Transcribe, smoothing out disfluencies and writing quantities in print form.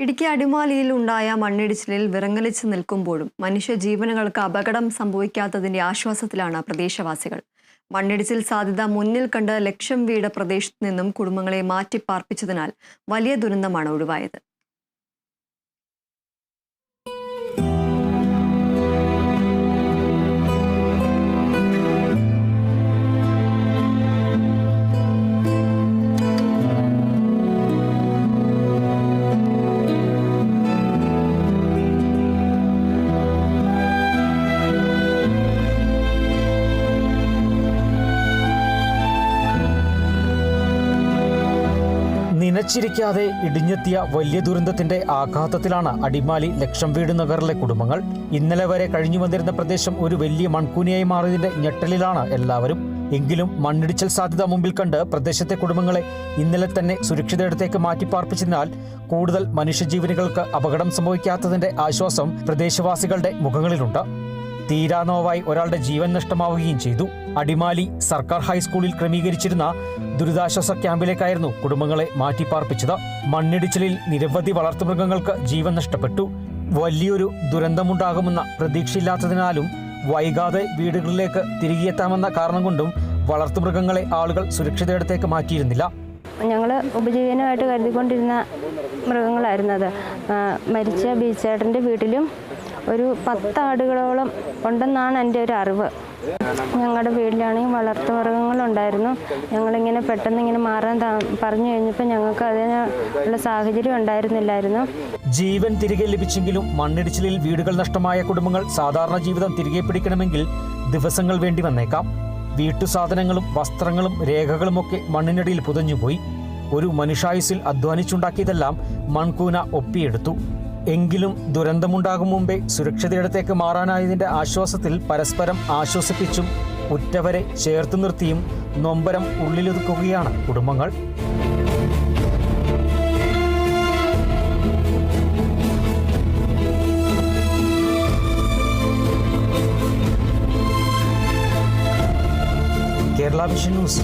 ഇടുക്കി അടിമാലിയിൽ ഉണ്ടായ മണ്ണിടിച്ചിലിൽ വിറങ്ങലിച്ച് നിൽക്കുമ്പോഴും മനുഷ്യജീവനുകൾക്ക് അപകടം സംഭവിക്കാത്തതിന്റെ ആശ്വാസത്തിലാണ് പ്രദേശവാസികൾ. മണ്ണിടിച്ചിൽ സാധ്യത മുന്നിൽ കണ്ട് ലക്ഷം വീട് പ്രദേശത്തു നിന്നും കുടുംബങ്ങളെ മാറ്റിപ്പാർപ്പിച്ചതിനാൽ വലിയ ദുരന്തമാണ് ഒഴിവായത്. നിലച്ചിരിക്കാതെ ഇടിഞ്ഞെത്തിയ വലിയ ദുരന്തത്തിന്റെ ആഘാതത്തിലാണ് അടിമാലി ലക്ഷം വീട് നഗറിലെ കുടുംബങ്ങൾ. ഇന്നലെ വരെ കഴിഞ്ഞു വന്നിരുന്ന പ്രദേശം ഒരു വലിയ മൺകൂനിയായി മാറിയതിന്റെ ഞെട്ടലിലാണ് എല്ലാവരും. എങ്കിലും മണ്ണിടിച്ചിൽ സാധ്യത മുമ്പിൽ കണ്ട് പ്രദേശത്തെ കുടുംബങ്ങളെ ഇന്നലെ തന്നെ സുരക്ഷിതയിടത്തേക്ക് മാറ്റിപ്പാർപ്പിച്ചതിനാൽ കൂടുതൽ മനുഷ്യജീവനുകൾക്ക് അപകടം സംഭവിക്കാത്തതിന്റെ ആശ്വാസം പ്രദേശവാസികളുടെ മുഖങ്ങളിലുണ്ട്. തീരാനോവായി ഒരാളുടെ ജീവൻ നഷ്ടമാവുകയും ചെയ്തു. അടിമാലി സർക്കാർ ഹൈസ്കൂളിൽ ക്രമീകരിച്ചിരുന്ന ദുരിതാശ്വാസ ക്യാമ്പിലേക്കായിരുന്നു കുടുംബങ്ങളെ മാറ്റിപ്പാർപ്പിച്ചത്. മണ്ണിടിച്ചിലിൽ നിരവധി വളർത്തുമൃഗങ്ങൾക്ക് ജീവൻ നഷ്ടപ്പെട്ടു. വലിയൊരു ദുരന്തമുണ്ടാകുമെന്ന പ്രതീക്ഷയില്ലാത്തതിനാലും വൈകാതെ വീടുകളിലേക്ക് തിരികെയെത്താമെന്ന കാരണം കൊണ്ടും വളർത്തുമൃഗങ്ങളെ ആളുകൾ സുരക്ഷിതയിടത്തേക്ക് മാറ്റിയിരുന്നില്ല. ഞങ്ങൾ ഉപജീവനമായിട്ട് കരുതിക്കൊണ്ടിരുന്ന മൃഗങ്ങളായിരുന്നത്. മരിച്ച ബീച്ചേട്ടൻ്റെ വീട്ടിലും ഒരു 10 ആടുകളോളം ഉണ്ടെന്നാണ് എൻ്റെ ഒരു അറിവ്. ഞങ്ങളുടെ വീട്ടിലാണെങ്കിൽ വളർത്തുമൃഗങ്ങളുണ്ടായിരുന്നു. ഞങ്ങളിങ്ങനെ പെട്ടെന്ന് ഇങ്ങനെ മാറാൻ പറഞ്ഞു കഴിഞ്ഞപ്പോൾ ഞങ്ങൾക്ക് അതിനുള്ള സാഹചര്യം ഉണ്ടായിരുന്നില്ലായിരുന്നു. ജീവൻ തിരികെ ലഭിച്ചെങ്കിലും മണ്ണിടിച്ചിലിൽ വീടുകൾ നഷ്ടമായ കുടുംബങ്ങൾ സാധാരണ ജീവിതം തിരികെ പിടിക്കണമെങ്കിൽ ദിവസങ്ങൾ വേണ്ടി വന്നേക്കാം. വീട്ടുസാധനങ്ങളും വസ്ത്രങ്ങളും രേഖകളുമൊക്കെ മണ്ണിനടിയിൽ പുതഞ്ഞുപോയി. ഒരു മനുഷ്യായുസിൽ അധ്വാനിച്ചുണ്ടാക്കിയതെല്ലാം മൺകൂന ഒപ്പിയെടുത്തു. എങ്കിലും ദുരന്തമുണ്ടാകും മുമ്പേ സുരക്ഷിതയിടത്തേക്ക് മാറാനായതിന്റെ ആശ്വാസത്തിൽ പരസ്പരം ആശ്വസിപ്പിച്ചും ഉറ്റവരെ ചേർത്ത് നിർത്തിയും നൊമ്പരം ഉള്ളിലൊതുക്കുകയാണ് കുടുംബങ്ങൾ. Kerala vision news.